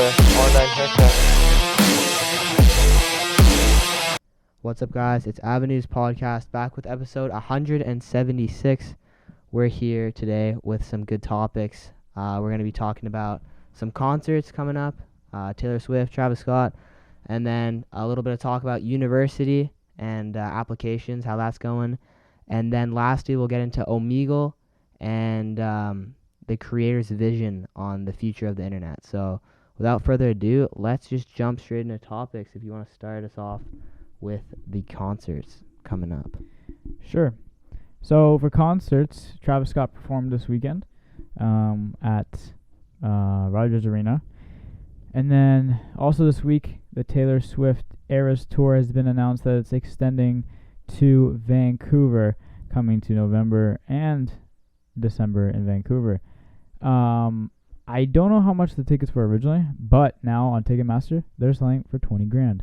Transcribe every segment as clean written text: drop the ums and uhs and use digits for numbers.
online haircut. What's up, guys? It's Avenues Podcast back with episode 176. We're here today with some good topics. We're going to be talking about some concerts coming up, Taylor Swift, Travis Scott, and then a little bit of talk about university and applications, how that's going. And then lastly, we'll get into OMEGLE and the creator's vision on the future of the internet. So without further ado, let's just jump straight into topics. If you want to start us off with the concerts coming up. Sure. So for concerts, Travis Scott performed this weekend at Rogers Arena. And then also this week, the Taylor Swift Eras Tour has been announced that it's extending to Vancouver, coming to November and December in Vancouver. I don't know how much the tickets were originally, but now on Ticketmaster, they're selling for $20,000.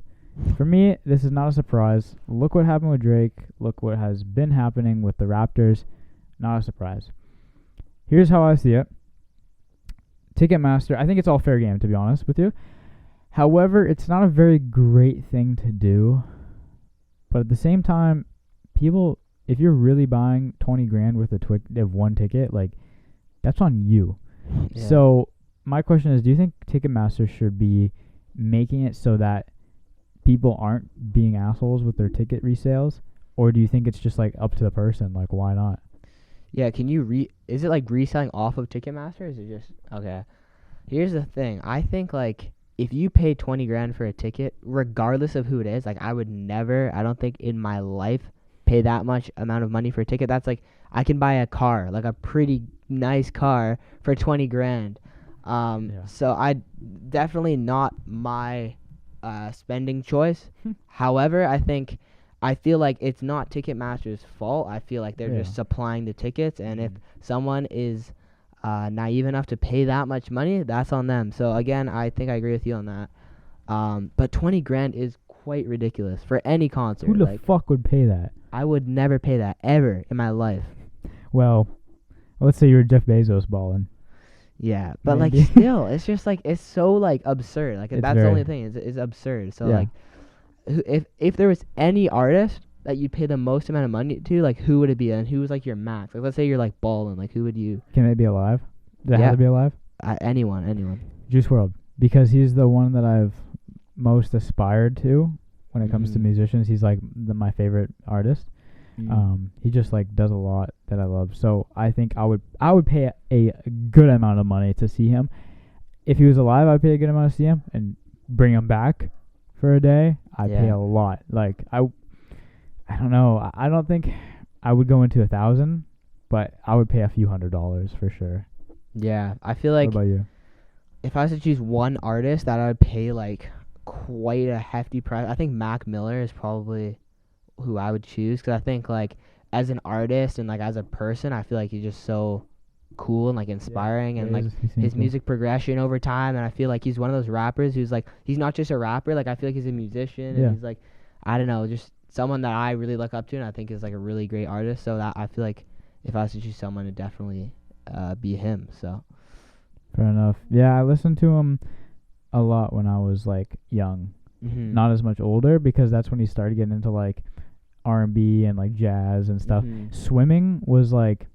For me, this is not a surprise. Look what happened with Drake. Look what has been happening with the Raptors. Not a surprise. Here's how I see it. Ticketmaster, I think it's all fair game, to be honest with you. However, it's not a very great thing to do. But at the same time, people, if you're really buying $20,000 worth of one ticket, like, that's on you. Yeah. So my question is, do you think Ticketmaster should be making it so that people aren't being assholes with their ticket resales, or do you think it's just like up to the person? Like, why not? Yeah, can you is it like reselling off of Ticketmaster, or is it just okay? Here's the thing. I think like if you pay $20,000 for a ticket, regardless of who it is, like I would never, I don't think in my life pay that much amount of money for a ticket. That's like I can buy a car, like a pretty nice car for $20,000. So I definitely not my spending choice. However, I feel like it's not Ticketmaster's fault. I feel like they're just supplying the tickets, and if someone is naive enough to pay that much money, that's on them. So again, I think I agree with you on that. But $20,000 is quite ridiculous for any concert. Who the fuck would pay that? I would never pay that ever in my life. Well, let's say you're Jeff Bezos balling. Yeah, but Maybe. like still, it's just like it's so like absurd. Like It's that's the only thing. It's absurd. So like, if there was any artist that you'd pay the most amount of money to, like who would it be, and who was like your max? Like let's say you're like balling, like who would you? Can they be alive? Does it have to be alive? Anyone. Juice WRLD, because he's the one that I've most aspired to when it comes to musicians. He's like my favorite artist. He just like does a lot that I love. So I think I would pay a good amount of money to see him. If he was alive, I'd pay a good amount to see him and bring him back for a day. I'd pay a lot. Like I don't know. I don't think I would go into 1,000, but I would pay a few $100s for sure. Yeah, I feel like what about you? if I was to choose one artist that I would pay like quite a hefty price, I think Mac Miller is probably who I would choose, because I think like as an artist and like as a person, I feel like he's just so cool and like inspiring, and like his music progression over time, and I feel like he's one of those rappers who's like, he's not just a rapper, like I feel like he's a musician, and he's like, I don't know, just someone that I really look up to and I think is like a really great artist. So that I feel like if I was to choose someone, it'd definitely be him. So fair enough. Yeah, I listened to him a lot when I was like young. Not as much older, because that's when he started getting into like R&B and like jazz and stuff. Swimming was like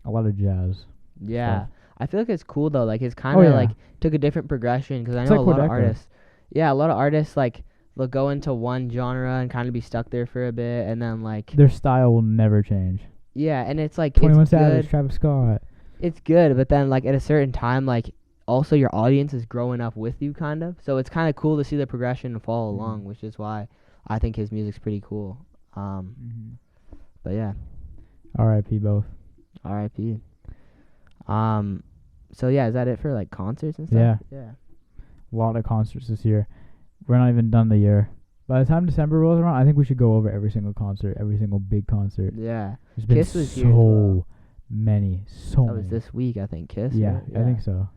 a lot of jazz. Yeah, stuff. I feel like it's cool though. Like it's kind of like took a different progression, because I know like a lot of artists. Yeah, a lot of artists like they'll go into one genre and kind of be stuck there for a bit, and then like their style will never change. Yeah, and it's like 21 Savage, Travis Scott. It's good, but then like at a certain time, like also your audience is growing up with you, kind of. So it's kind of cool to see the progression and follow along, which is why I think his music's pretty cool. But yeah. R.I.P. both. R.I.P. So yeah, is that it for like concerts and stuff? Yeah. Yeah. A lot of concerts this year. We're not even done the year. By the time December rolls around, I think we should go over every single concert, every single big concert. Yeah. There's been Kiss was here as well. many. That was this week, I think. Kiss. Yeah, I think so.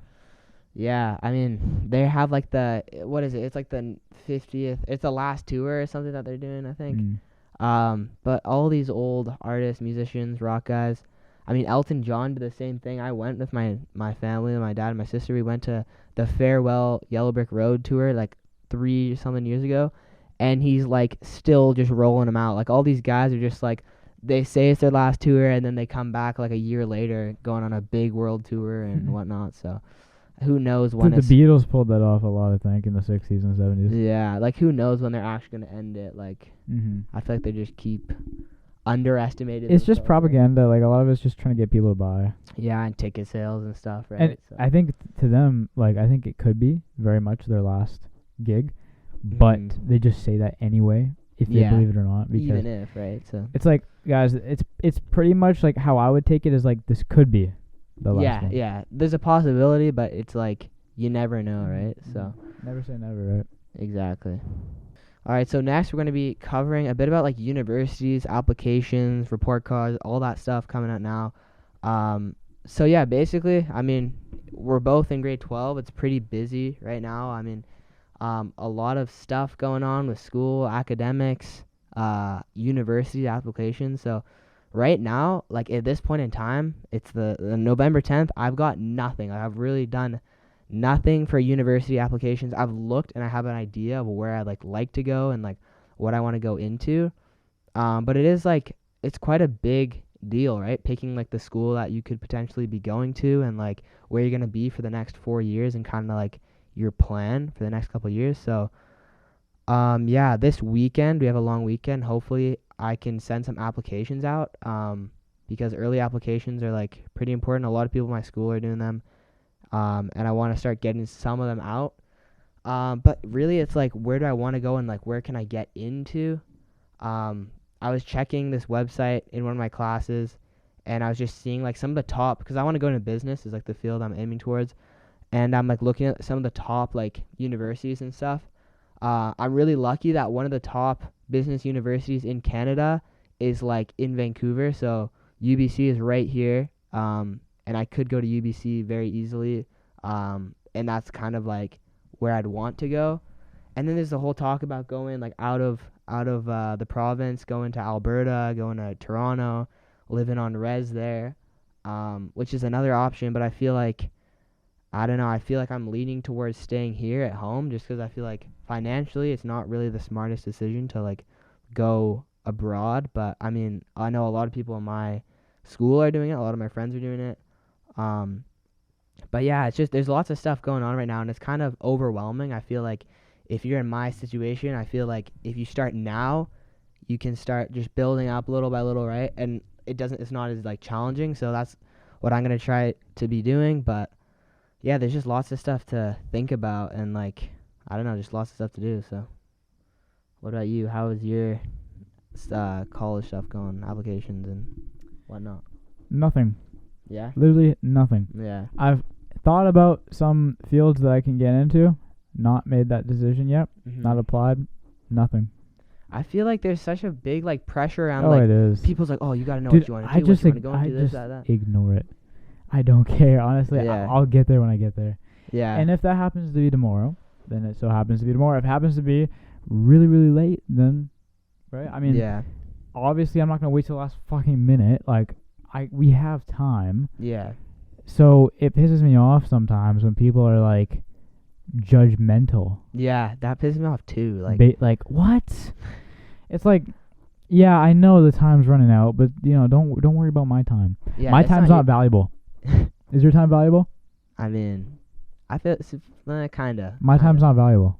Yeah, I mean, they have like what is it? It's like the 50th. It's the last tour or something that they're doing, I think. But all these old artists, musicians, rock guys, I mean, Elton John did the same thing. I went with my family, my dad and my sister. We went to the Farewell Yellow Brick Road tour like 3 something years ago, and he's like still just rolling them out. Like all these guys are just like, they say it's their last tour, and then they come back like a year later going on a big world tour and whatnot. So who knows when The Beatles pulled that off a lot, I think, in the 60s and 70s. Yeah, like who knows when they're actually gonna end it. Like I feel like they just keep underestimated. It's just propaganda. Like a lot of it's just trying to get people to buy. Yeah, and ticket sales and stuff, right? And So. I think to them, like I think it could be very much their last gig, but they just say that anyway, if they believe it or not. Because even if, right? So it's like, guys, it's pretty much like how I would take it is like this could be the last one. Yeah. There's a possibility, but it's like you never know, right? So never say never, right? Exactly. All right, so next we're going to be covering a bit about like universities, applications, report cards, all that stuff coming out now. So yeah, basically, I mean, we're both in grade 12. It's pretty busy right now. I mean, a lot of stuff going on with school, academics, university applications. So right now, like at this point in time, it's the November 10th. I've got nothing. I've really done nothing for university applications. I've looked and I have an idea of where I'd like to go and like what I want to go into. But it is like, it's quite a big deal, right? Picking like the school that you could potentially be going to and like where you're going to be for the next 4 years and kind of like your plan for the next couple of years. So, yeah, this weekend, we have a long weekend. Hopefully I can send some applications out, because early applications are like pretty important. A lot of people in my school are doing them. And I want to start getting some of them out. But really it's like, where do I want to go and like, where can I get into? I was checking this website in one of my classes and I was just seeing like some of the top, because I want to go into business is like the field I'm aiming towards. And I'm like looking at some of the top like universities and stuff. I'm really lucky that one of the top business universities in Canada is like in Vancouver. So UBC is right here. And I could go to UBC very easily, and that's kind of like where I'd want to go. And then there's the whole talk about going like out of the province, going to Alberta, going to Toronto, living on res there, which is another option. But I feel like, I don't know, I feel like I'm leaning towards staying here at home just because I feel like financially it's not really the smartest decision to like go abroad. But I mean, I know a lot of people in my school are doing it. A lot of my friends are doing it. But yeah, it's just, there's lots of stuff going on right now and it's kind of overwhelming. I feel like if you're in my situation, I feel like if you start now, you can start just building up little by little, right? And it's not as like challenging. So that's what I'm going to try to be doing. But yeah, there's just lots of stuff to think about and like, I don't know, just lots of stuff to do. So what about you? How is your college stuff going, applications and whatnot? Nothing. Yeah? Literally nothing. Yeah. I've thought about some fields that I can get into. Not made that decision yet. Not applied. Nothing. I feel like there's such a big like pressure around it is. People's like, oh, you gotta know Dude, what you want to I do, just what you want to go into, this, that. ignore it. I don't care, honestly. Yeah. I'll get there when I get there. Yeah. And if that happens to be tomorrow, then it so happens to be tomorrow. If it happens to be really, really late, then, right? I mean, yeah. Obviously I'm not gonna wait till the last fucking minute. Like, we have time. Yeah. So it pisses me off sometimes when people are like judgmental. Yeah, that pisses me off too. Like, what? It's like, yeah, I know the time's running out, but you know, don't worry about my time. yeah, My time's not valuable. Is your time valuable? I mean, I feel kinda. My time's not valuable.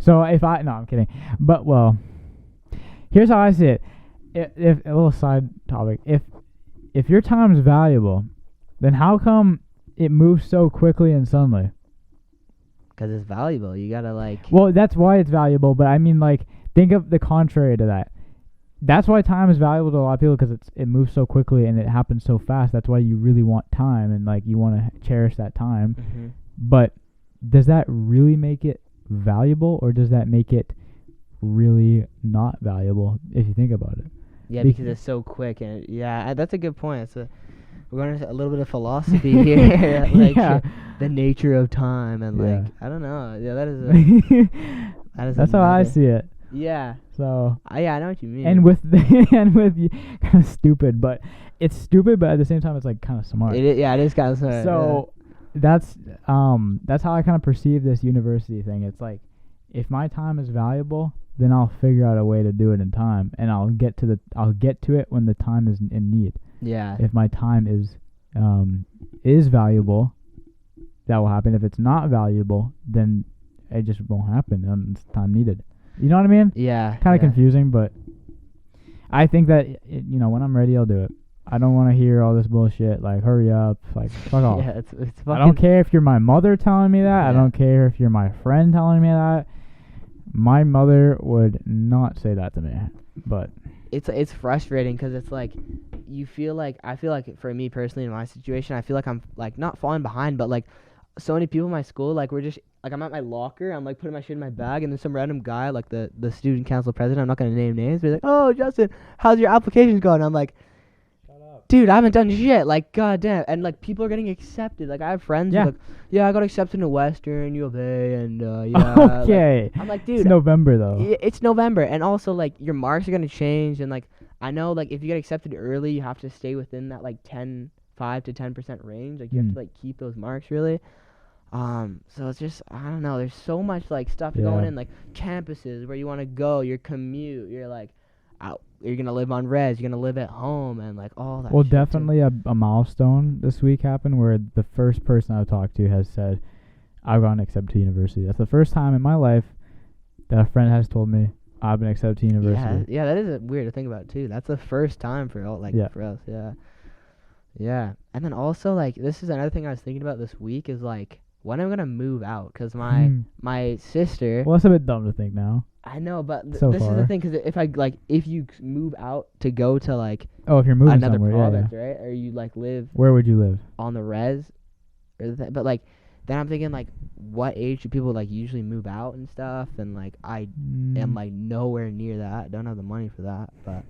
So no, I'm kidding. But well, here's how I see it. If a little side topic, if your time's valuable, then how come it moves so quickly and suddenly? Because it's valuable. You gotta like. Well, that's why it's valuable. But I mean, like, think of the contrary to that. That's why time is valuable to a lot of people, because it moves so quickly and it happens so fast. That's why you really want time and like you want to cherish that time. Mm-hmm. But does that really make it valuable, or does that make it really not valuable if you think about it? Yeah, because it's so quick, and that's a good point. We're going into a little bit of philosophy here, like the nature of time, and like I don't know. Yeah, that is. That's how I see it. Yeah. So Yeah, I know what you mean. and with kind of stupid, but it's stupid, but at the same time it's like kind of smart. It is kind of smart. So that's how I kind of perceive this university thing. It's like if my time is valuable, then I'll figure out a way to do it in time, and I'll get to it when the time is in need. Yeah. If my time is valuable, that will happen. If it's not valuable, then it just won't happen, and it's time needed. You know what I mean? Yeah. Kind of confusing, but I think that when I'm ready, I'll do it. I don't want to hear all this bullshit like hurry up, like fuck off. Yeah, it's fucking. I don't care if you're my mother telling me that. Yeah. I don't care if you're my friend telling me that. My mother would not say that to me, but It's frustrating because it's like I feel like for me personally in my situation, I feel like I'm like not falling behind, but like so many people in my school, like we're just like I'm at my locker, I'm like putting my shit in my bag, and then some random guy, like the student council president, I'm not gonna name names, but he's like, "Oh, Justin, how's your applications going?" I'm like, dude, I haven't done shit. Like, goddamn. And, like, people are getting accepted. Like, I have friends who Yeah. like, yeah, I got accepted to Western, U of A, and, yeah. okay. Like, I'm like, dude. It's November though. It's November. And also, like, your marks are going to change. And, like, I know, like, if you get accepted early, you have to stay within that, like, 5 to 10% range. Like, you have to, like, keep those marks, really. So it's just, I don't know. There's so much, like, stuff going in. Like, campuses, where you want to go, your commute. You're, like, out. You're going to live on res, you're going to live at home, and, like, all that Well, shit definitely a milestone this week happened where the first person I've talked to has said, I've gotten accepted to university. That's the first time in my life that a friend has told me I've been accepted to university. Yeah, that is weird to think about, too. That's the first time for all, like, for us, Yeah. And then also, like, this is another thing I was thinking about this week is, like, when I'm going to move out, because my sister... Well, that's a bit dumb to think now. I know, but this So is the far. thing, because if you move out to go to, like, Oh, if you're moving another somewhere, province, yeah. right? Or you, like, live Where would you live? on the res, but, like, then I'm thinking, like, what age do people, like, usually move out and stuff? And, like, I am, like, nowhere near that. Don't have the money for that, but...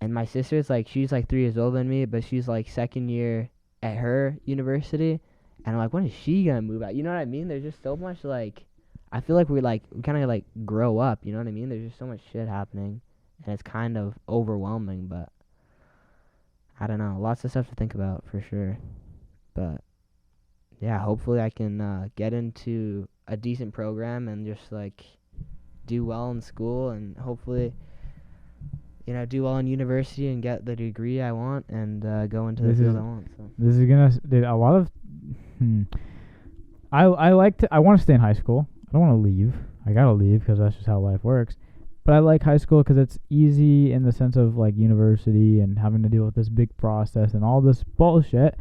And my sister's, like, she's, like, 3 years older than me, but she's, like, second year at her university. And I'm like, when is she going to move out? You know what I mean? There's just so much, like... I feel like we kind of, like, grow up, you know what I mean? There's just so much shit happening, and it's kind of overwhelming, but... I don't know. Lots of stuff to think about, for sure. But, yeah, hopefully I can get into a decent program and just, like, do well in school, and hopefully... do well in university and get the degree I want and go into the field I want. So. This is gonna a lot of. I want to stay in high school. I don't want to leave. I gotta leave because that's just how life works. But I like high school because it's easy in the sense of like university and having to deal with this big process and all this bullshit.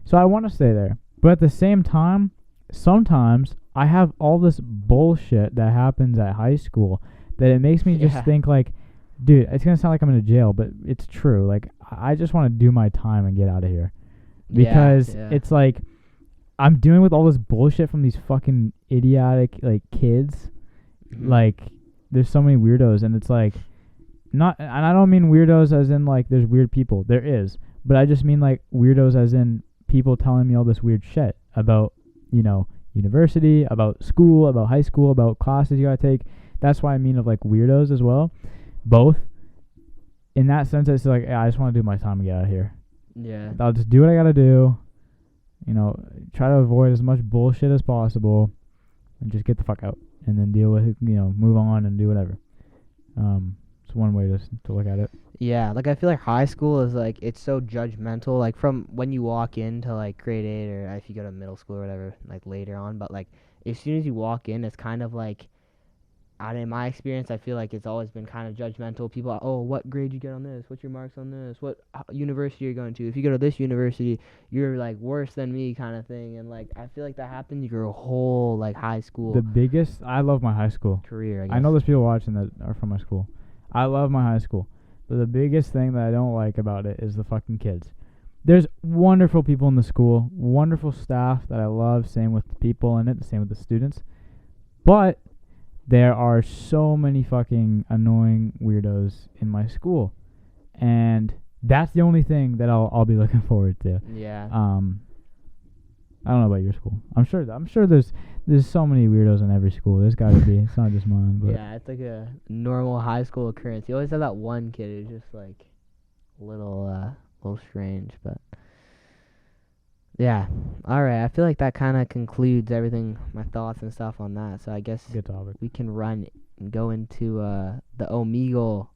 So I want to stay there. But at the same time, sometimes I have all this bullshit that happens at high school that it makes me just think like. Dude, it's going to sound like I'm in a jail, but it's true. Like, I just want to do my time and get out of here. Because it's like, I'm dealing with all this bullshit from these fucking idiotic, like, kids. Mm-hmm. Like, there's so many weirdos, and it's like, and I don't mean weirdos as in, like, there's weird people. There is. But I just mean, like, weirdos as in people telling me all this weird shit about, university, about school, about high school, about classes you gotta take. That's why I mean of, like, weirdos as well. Both. In that sense, it's like, I just want to do my time and get out of here. Yeah. I'll just do what I gotta do. Try to avoid as much bullshit as possible, and just get the fuck out, and then deal with it. Move on and do whatever. It's one way to look at it. Yeah, like I feel like high school is like it's so judgmental. Like from when you walk into like grade 8 or if you go to middle school or whatever, like later on. But like as soon as you walk in, it's kind of like. In my experience, I feel like it's always been kind of judgmental. People are, oh, what grade you get on this? What's your marks on this? What university you're going to? If you go to this university, you're, like, worse than me kind of thing. And, like, I feel like that happened your whole, like, high school I love my high school career, I guess. I know there's people watching that are from my school. I love my high school. But the biggest thing that I don't like about it is the fucking kids. There's wonderful people in the school, wonderful staff that I love, same with the people in it, same with the students. But... there are so many fucking annoying weirdos in my school, and that's the only thing that I'll be looking forward to. Yeah. I don't know about your school. I'm sure There's so many weirdos in every school. There's got to be. It's not just mine, but Yeah, it's like a normal high school occurrence. You always have that one kid who's just like a little strange, but yeah. All right, I feel like that kind of concludes everything, my thoughts and stuff on that. So I guess good topic. we can run and go into the OMEGLE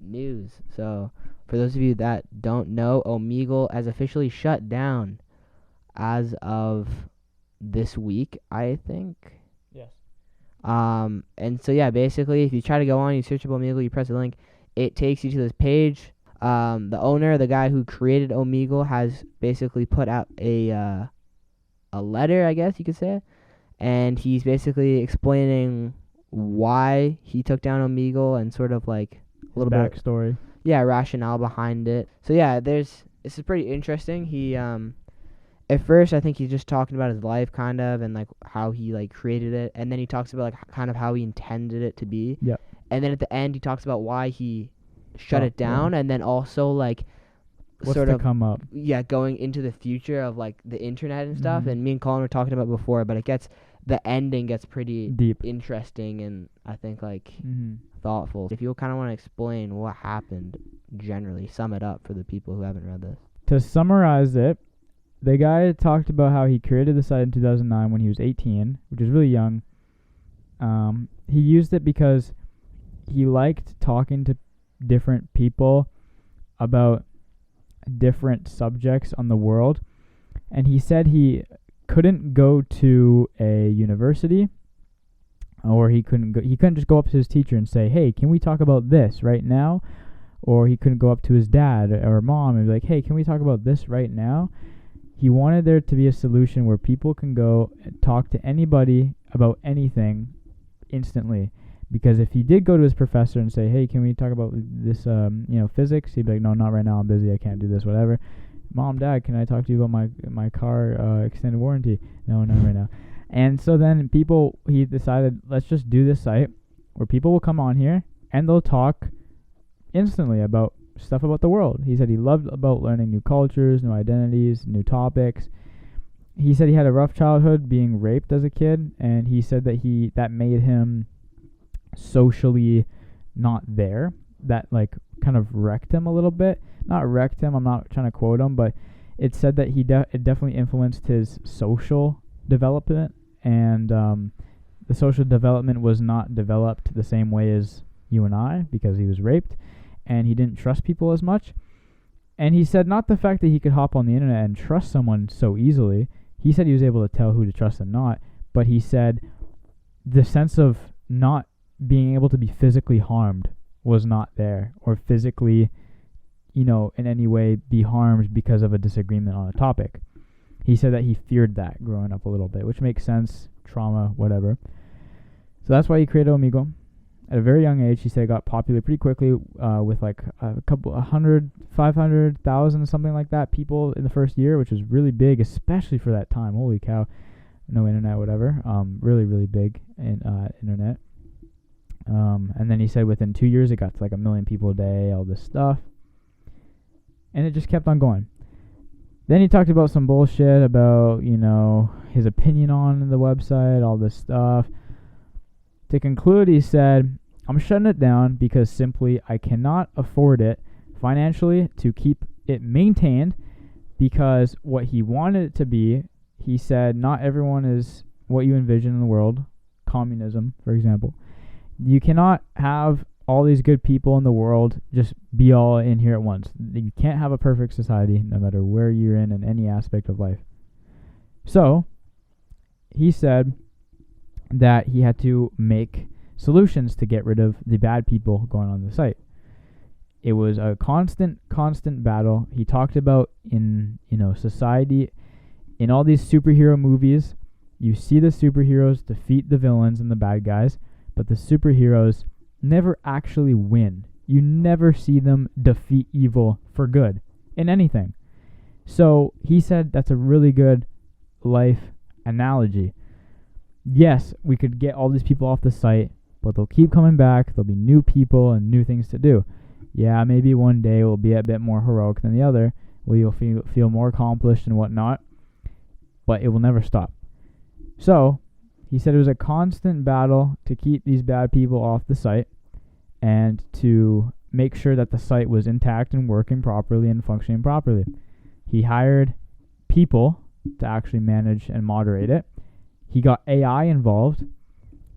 news. So for those of you that don't know, OMEGLE has officially shut down as of this week, I think. Yes. And so yeah, basically, if you try to go on, you search up OMEGLE, you press the link, it takes you to this page. The owner, the guy who created OMEGLE, has basically put out a letter, I guess you could say, and he's basically explaining why he took down OMEGLE and sort of like a little bit backstory. Yeah, rationale behind it. So yeah, this is pretty interesting. He at first I think he's just talking about his life kind of and like how he like created it, and then he talks about like kind of how he intended it to be. Yep. And then at the end he talks about why he shut it down, and then also like What's sort to of come up? Yeah, going into the future of like the internet and stuff. Mhm. And me and Colin were talking about before, but the ending gets pretty Deep. interesting and I think like Mhm. thoughtful. If you kind of want to explain what happened generally, sum it up for the people who haven't read this. To summarize it, the guy talked about how he created the site in 2009 when he was 18, which is really young. He used it because he liked talking to different people about different subjects on the world, and he said he couldn't go to a university, or he couldn't just go up to his teacher and say, hey, can we talk about this right now? Or he couldn't go up to his dad or mom and be like, hey, can we talk about this right now? He wanted there to be a solution where people can go and talk to anybody about anything instantly. Because if he did go to his professor and say, hey, can we talk about this, physics? He'd be like, no, not right now. I'm busy. I can't do this, whatever. Mom, Dad, can I talk to you about my car extended warranty? No, not right now. And so then he decided, let's just do this site where people will come on here and they'll talk instantly about stuff about the world. He said he loved about learning new cultures, new identities, new topics. He said he had a rough childhood, being raped as a kid, and he said that made him socially not there. That like kind of wrecked him a little bit. Not wrecked him, I'm not trying to quote him, but it said that it definitely influenced his social development, and the social development was not developed the same way as you and I, because he was raped and he didn't trust people as much. And he said not the fact that he could hop on the internet and trust someone so easily. He said he was able to tell who to trust and not, but he said the sense of not being able to be physically harmed was not there, or physically, in any way be harmed because of a disagreement on a topic. He said that he feared that growing up a little bit, which makes sense, trauma, whatever. So that's why he created OMEGLE. At a very young age, he said it got popular pretty quickly with like a couple, 100, 500,000, something like that, people in the first year, which was really big, especially for that time. Holy cow. No internet, whatever. Really, really big in internet. And then he said within 2 years, it got to like 1 million people a day, all this stuff. And it just kept on going. Then he talked about some bullshit about, his opinion on the website, all this stuff. To conclude, he said, I'm shutting it down because simply I cannot afford it financially to keep it maintained, because what he wanted it to be, he said, not everyone is what you envision in the world. Communism, for example. You cannot have all these good people in the world just be all in here at once. You can't have a perfect society no matter where you're in any aspect of life. So, he said that he had to make solutions to get rid of the bad people going on the site. It was a constant battle. He talked about in society, in all these superhero movies, you see the superheroes defeat the villains and the bad guys, but the superheroes never actually win. You never see them defeat evil for good in anything. So he said that's a really good life analogy. Yes, we could get all these people off the site, but they'll keep coming back. There'll be new people and new things to do. Yeah, maybe one day will be a bit more heroic than the other, where you'll feel more accomplished and whatnot, but it will never stop. So He said it was a constant battle to keep these bad people off the site and to make sure that the site was intact and working properly and functioning properly. He hired people to actually manage and moderate it. He got AI involved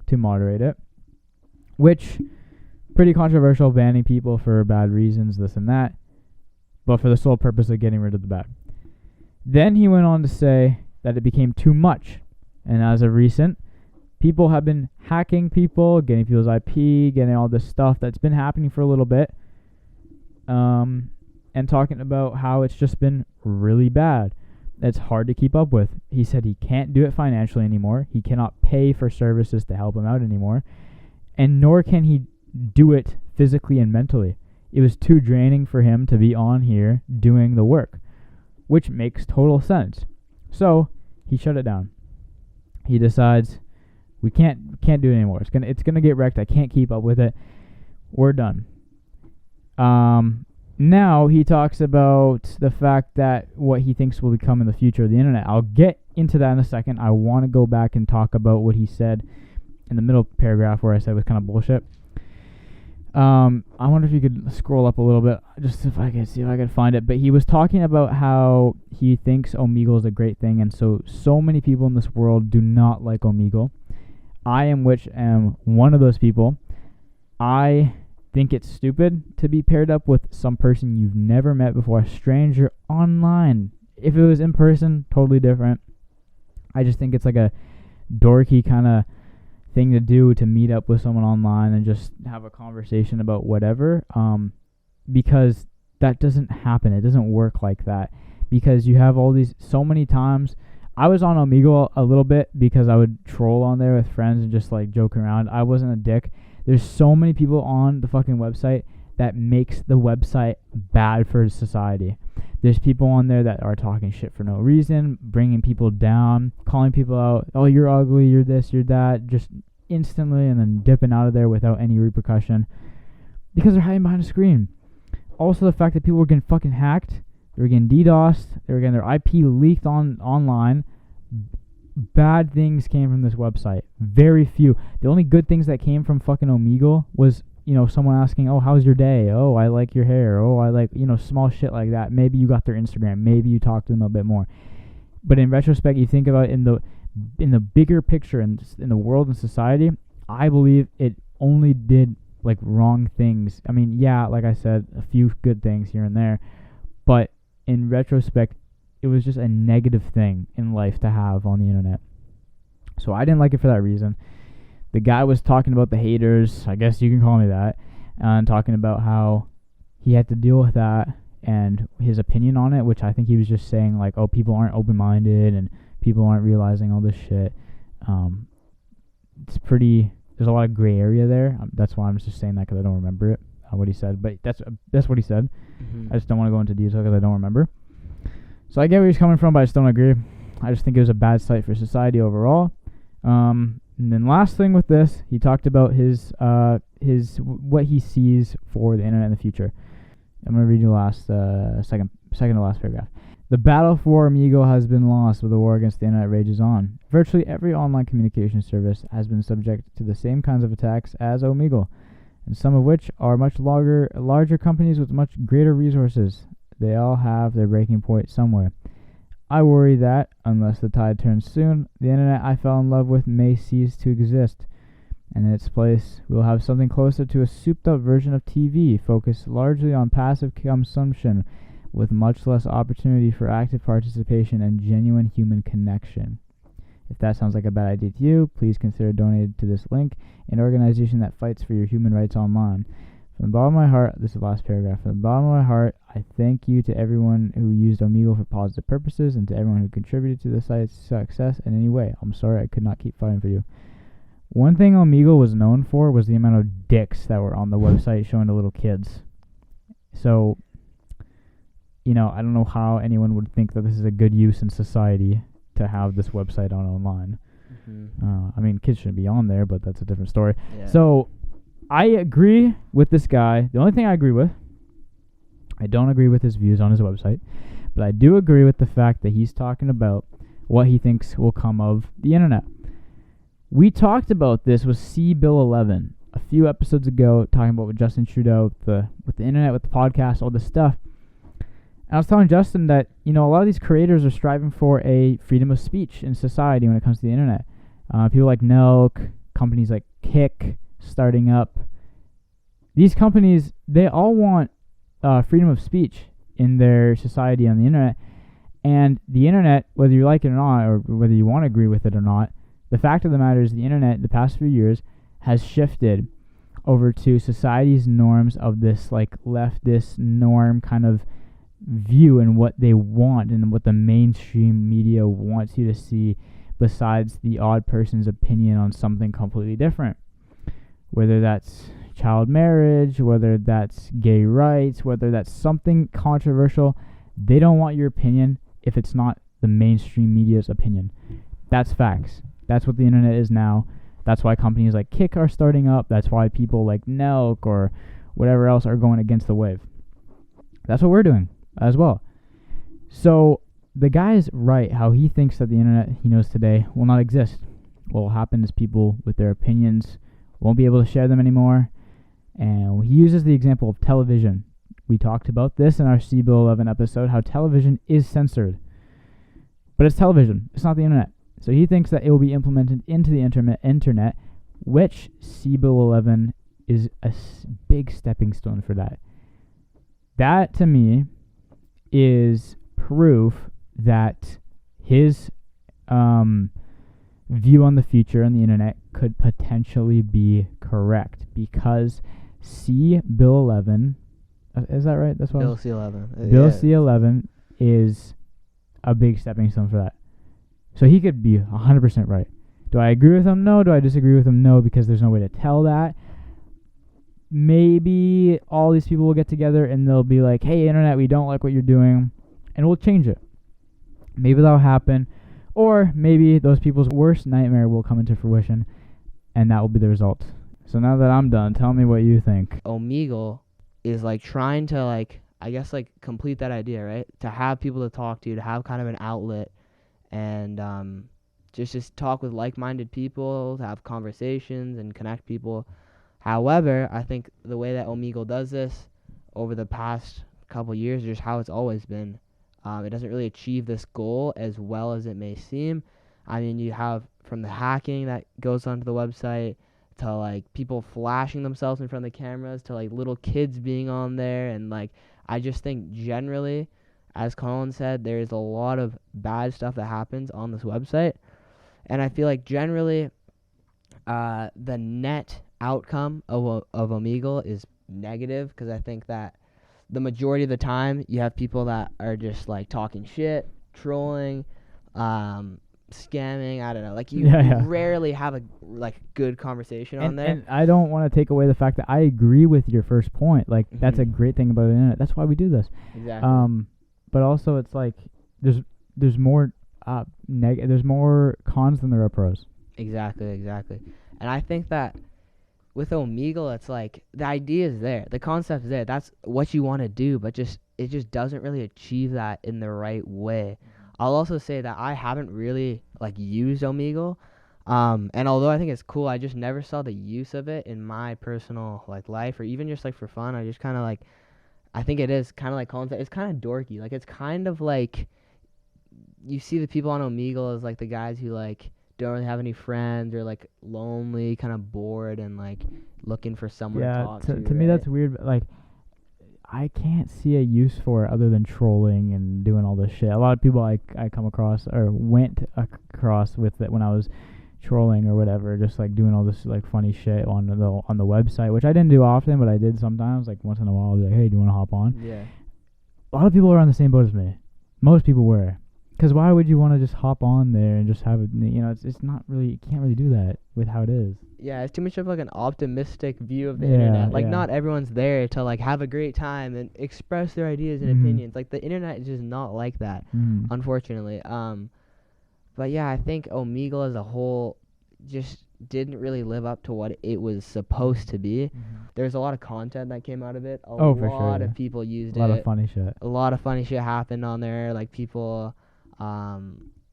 to moderate it, which pretty controversial, banning people for bad reasons, this and that, but for the sole purpose of getting rid of the bad. Then he went on to say that it became too much, and as of recent, people have been hacking people, getting people's IP, getting all this stuff that's been happening for a little bit, and talking about how it's just been really bad. It's hard to keep up with. He said he can't do it financially anymore. He cannot pay for services to help him out anymore, and nor can he do it physically and mentally. It was too draining for him to be on here doing the work, which makes total sense. So he shut it down. He decides we can't do it anymore. It's gonna get wrecked. I can't keep up with it. We're done. Now he talks about the fact that what he thinks will become in the future of the internet. I'll get into that in a second. I want to go back and talk about what he said in the middle paragraph where I said it was kind of bullshit. I wonder if you could scroll up a little bit, just if I could see if I could find it. But he was talking about how he thinks Omegle is a great thing, and so many people in this world do not like Omegle. I am one of those people. I think it's stupid to be paired up with some person you've never met before, a stranger online. If it was in person, totally different. I just think it's like a dorky kind of thing to do, to meet up with someone online and just have a conversation about whatever, because that doesn't happen. It doesn't work like that, because you have all these, so many times. I was on Omegle a little bit because I would troll on there with friends and just like joke around. I wasn't a dick. There's so many people on the fucking website that makes the website bad for society. There's people on there that are talking shit for no reason, bringing people down, calling people out. Oh, you're ugly, you're this, you're that, just instantly, and then dipping out of there without any repercussion because they're hiding behind a screen. Also, the fact that people were getting fucking hacked, they were getting DDoSed, they were getting their IP leaked online. Bad things came from this website. Very few. The only good things that came from fucking Omegle was, someone asking, oh, how's your day? Oh, I like your hair. Oh, I like, small shit like that. Maybe you got their Instagram. Maybe you talked to them a bit more. But in retrospect, you think about it in the bigger picture in the world and society, I believe it only did like wrong things. I mean, yeah, like I said, a few good things here and there, but in retrospect, it was just a negative thing in life to have on the internet. So I didn't like it for that reason. The guy was talking about the haters, I guess you can call me that, and talking about how he had to deal with that and his opinion on it, which I think he was just saying like, oh, people aren't open-minded and people aren't realizing all this shit. There's a lot of gray area there. That's why I'm just saying that, because I don't remember it, what he said. But that's what he said. Mm-hmm. I just don't want to go into detail because I don't remember. So I get where he's coming from, but I just don't agree. I just think it was a bad site for society overall. And then last thing with this, he talked about his what he sees for the internet in the future. I'm gonna read you the second to last paragraph. The battle for Omegle has been lost, but the war against the internet rages on. Virtually every online communication service has been subject to the same kinds of attacks as Omegle, and some of which are much larger companies with much greater resources. They all have their breaking point somewhere. I worry that, unless the tide turns soon, the internet I fell in love with may cease to exist, and in its place we'll have something closer to a souped-up version of TV, focused largely on passive consumption, with much less opportunity for active participation and genuine human connection. If that sounds like a bad idea to you, please consider donating to this link, an organization that fights for your human rights online. From the bottom of my heart, this is the last paragraph. From the bottom of my heart, I thank you to everyone who used Omegle for positive purposes and to everyone who contributed to the site's success in any way. I'm sorry I could not keep fighting for you. One thing Omegle was known for was the amount of dicks that were on the website showing to little kids. So, I don't know how anyone would think that this is a good use in society to have this website online. Mm-hmm. Kids shouldn't be on there, but that's a different story. Yeah. So, I agree with this guy. The only thing I agree with, I don't agree with his views on his website, but I do agree with the fact that he's talking about what he thinks will come of the internet. We talked about this with C Bill 11 a few episodes ago, talking about with Justin Trudeau, with the internet, with the podcast, all this stuff. And I was telling Justin that, a lot of these creators are striving for a freedom of speech in society when it comes to the internet. People like Nelk, companies like Kick starting up. These companies, they all want freedom of speech in their society on the internet. And the internet, whether you like it or not, or whether you want to agree with it or not, the fact of the matter is the internet, the past few years, has shifted over to society's norms of this like leftist norm kind of view and what they want and what the mainstream media wants you to see, besides the odd person's opinion on something completely different. Whether that's child marriage, whether that's gay rights, whether that's something controversial, they don't want your opinion if it's not the mainstream media's opinion. That's facts. That's what the internet is now. That's why companies like Kick are starting up. That's why people like Nelk or whatever else are going against the wave. That's what we're doing as well. So the guy's right how he thinks that the internet he knows today will not exist. What will happen is people with their opinions won't be able to share them anymore. And he uses the example of television. We talked about this in our C Bill 11 episode, how television is censored. But it's television. It's not the internet. So he thinks that it will be implemented into the internet, which C Bill 11 is a big stepping stone for that. That, to me, is proof that his view on the future on the internet could potentially be correct, because C Bill 11, is that right? That's what Bill C11. Bill C11 is a big stepping stone for that. So he could be 100% right. Do I agree with him? No. Do I disagree with him? No, because there's no way to tell that. Maybe all these people will get together and they'll be like, hey, internet, we don't like what you're doing, and we'll change it. Maybe that'll happen. Or maybe those people's worst nightmare will come into fruition, and that will be the result. So now that I'm done, tell me what you think. OMEGLE is like trying to I guess complete that idea, right? To have people to talk to have kind of an outlet, and just talk with like-minded people, to have conversations and connect people. However, I think the way that OMEGLE does this over the past couple years, just how it's always been, it doesn't really achieve this goal as well as it may seem. I mean, you have from the hacking that goes onto the website to people flashing themselves in front of the cameras to little kids being on there, and I just think generally, as Colin said, there is a lot of bad stuff that happens on this website, and I feel like generally the net outcome of OMEGLE is negative, because I think that the majority of the time you have people that are just talking shit, trolling, scamming. I don't know. You rarely have a good conversation on there. And I don't want to take away the fact that I agree with your first point. That's a great thing about the internet. That's why we do this. Exactly. But also it's there's more there's more cons than there are pros. Exactly. And I think that with OMEGLE, it's the idea is there, the concept is there. That's what you want to do, but it just doesn't really achieve that in the right way. I'll also say that I haven't really used OMEGLE, and although I think it's cool, I just never saw the use of it in my personal life, or even just for fun. I just kind of I think it is kind of like Colin said, it's kind of dorky. It's kind of you see the people on OMEGLE as the guys who don't really have any friends, or lonely, kind of bored, and looking for someone to talk to. To me that's weird. I can't see a use for it other than trolling and doing all this shit. A lot of people I come across or went across with it when I was trolling or whatever, just doing all this funny shit on the website, which I didn't do often, but I did sometimes. Once in a while, I'll be like, hey, do you want to hop on? Yeah. A lot of people are on the same boat as me. Most people were. Because why would you want to just hop on there and just have it, it's not really, you can't really do that with how it is. Yeah, it's too much of an optimistic view of the internet. Not everyone's there to have a great time and express their ideas and opinions. The internet is just not like that, unfortunately. But yeah, I think OMEGLE as a whole just didn't really live up to what it was supposed to be. There's a lot of content that came out of it. A lot of people used it. A lot of funny shit. A lot of funny shit happened on there. People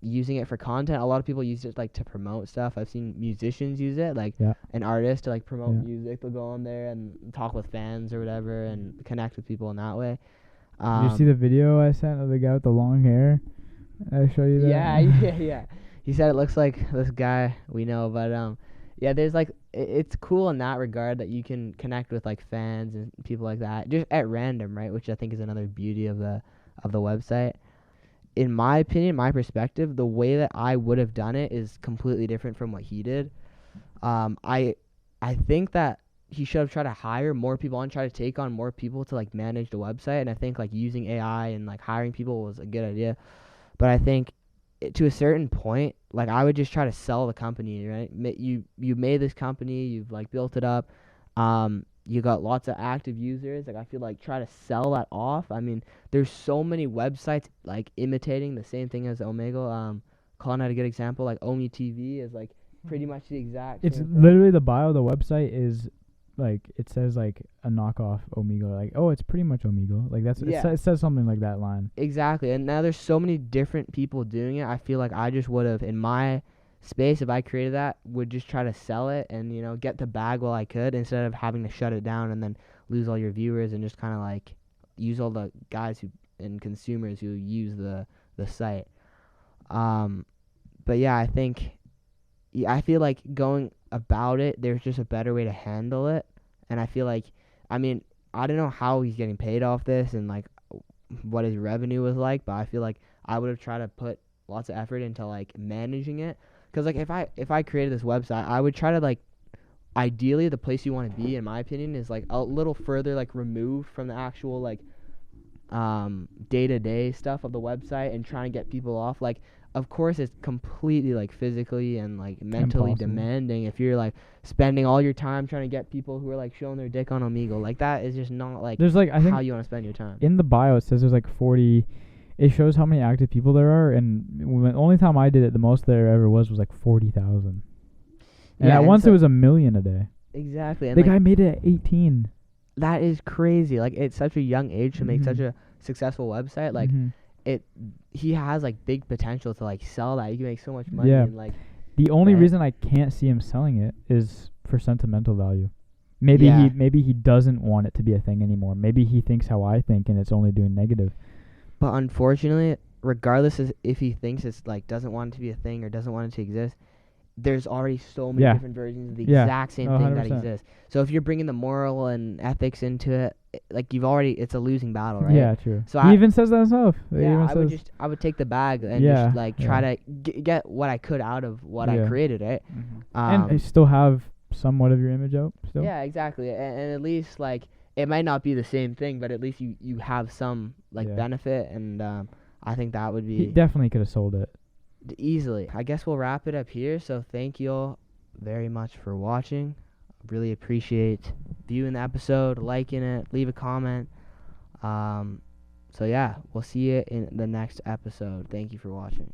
using it for content. A lot of people use it like to promote stuff. I've seen musicians use it, like Yeah. an artist to like promote Yeah. music. They'll go on there and talk with fans or whatever and connect with people in that way. Did you see the video I sent of the guy with the long hair? I show you that. Yeah. He said it looks like this guy we know, but yeah, there's like it's cool in that regard that you can connect with like fans and people like that just at random, right? Which I think is another beauty of the website. In my opinion, my perspective, the way that I would have done it is completely different from what he did. I think that he should have tried to hire more people and try to take on more people to like manage the website. And I think like using AI and like hiring people was a good idea. But I think to a certain point, like I would just try to sell the company, right? You made this company, you've like built it up. You got lots of active users. Like I feel like try to sell that off. I mean, there's so many websites like imitating the same thing as Omegle. Calling out a good example, like Omi TV is like pretty much the exact. It's same thing. literally the bio of the website is like it says like a knockoff Omegle. Like, oh, it's pretty much Omegle. Like that's it says something like that line. Exactly. And now there's so many different people doing it. I feel like I just would have in my space, if I created that, would just try to sell it and, you know, get the bag while I could instead of having to shut it down and then lose all your viewers and just kind of like use all the guys who and consumers who use the site. But yeah, I feel like going about it, there's just a better way to handle it. And I feel like, I mean, I don't know how he's getting paid off this and like what his revenue was like, but I feel like I would have tried to put lots of effort into like managing it. Because like if I created this website, I would try to like, ideally the place you want to be, in my opinion, is like a little further like removed from the actual like day-to-day stuff of the website and trying to get people off. Like, of course it's completely like physically and like mentally Impossible. demanding if you're like spending all your time trying to get people who are like showing their dick on Omegle. Like that is just not like There's like I think how you want to spend your time. in the bio it says there's like 40. It shows how many active people there are, and the only time I did it, the most there ever was like 40,000. And Yeah, at and once so- it was 1 million a day. Exactly. And The like, guy made it at 18. that is crazy. Like it's such a young age to make Mhm. such a successful website. Like Mhm. he has like big potential to like sell that. You can make so much money Yeah. and like The only Right. reason I can't see him selling it is for sentimental value. Maybe Yeah. maybe he doesn't want it to be a thing anymore. Maybe he thinks how I think and it's only doing negative. But unfortunately, regardless of if he thinks it's like doesn't want it to be a thing or doesn't want it to exist, there's already so many Yeah. different versions of the Yeah. exact same No, thing that 100%. exists. So if you're bringing the moral and ethics into it, like it's a losing battle, right? Yeah, true. So he I- even says that himself. He Yeah, even I would take the bag and Yeah, just like try to get what I could out of what I Yeah. created, right? and I still have somewhat of your image out still. Yeah, exactly. And at least like it might not be the same thing, but at least you have some like Yeah. benefit, and I think that would He be definitely could have sold it. easily. I guess we'll wrap it up here. So thank you all very much for watching. Really appreciate viewing the episode, liking it, leave a comment. So yeah, we'll see you in the next episode. Thank you for watching.